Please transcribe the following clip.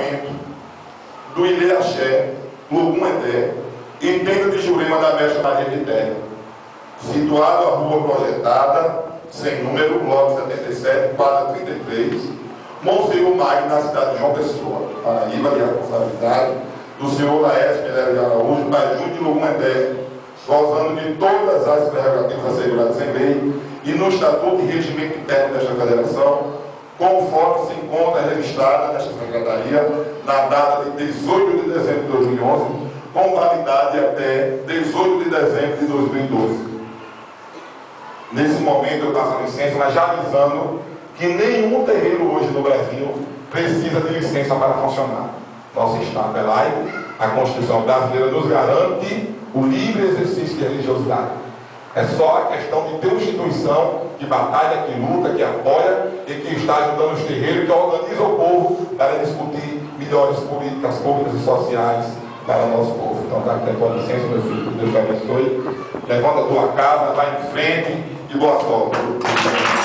assentamento do Ilê Axé, Lugum Edé, em Tenda de Jurema da Mestra Maria de Terra, situado à rua projetada, sem número, bloco 77, quadra 33, Monsenhor Magno, na cidade de João Pessoa, Paraíba, de responsabilidade do senhor Laércio Minério de Araújo, adjunto de Lugum Edé, gozando de todas as prerrogativas asseguradas em lei e no Estatuto e Regimento Interno desta Federação, conforme se encontra registrada nesta Secretaria na data de 18 de dezembro de 2011, com validade até 18 de dezembro de 2012. Nesse momento eu passo a licença, mas já avisando que nenhum terreiro hoje no Brasil precisa de licença para funcionar. Nosso Estado é laico, a Constituição brasileira nos garante o livre exercício de religiosidade. É só a questão de ter uma instituição que batalha, que luta, que apoia e que está ajudando os terreiros, que organiza o povo para discutir melhores políticas públicas e sociais para o nosso povo. Então, está aqui a tua licença, meu filho, que Deus te abençoe. Levanta a tua casa, vai em frente e boa sorte.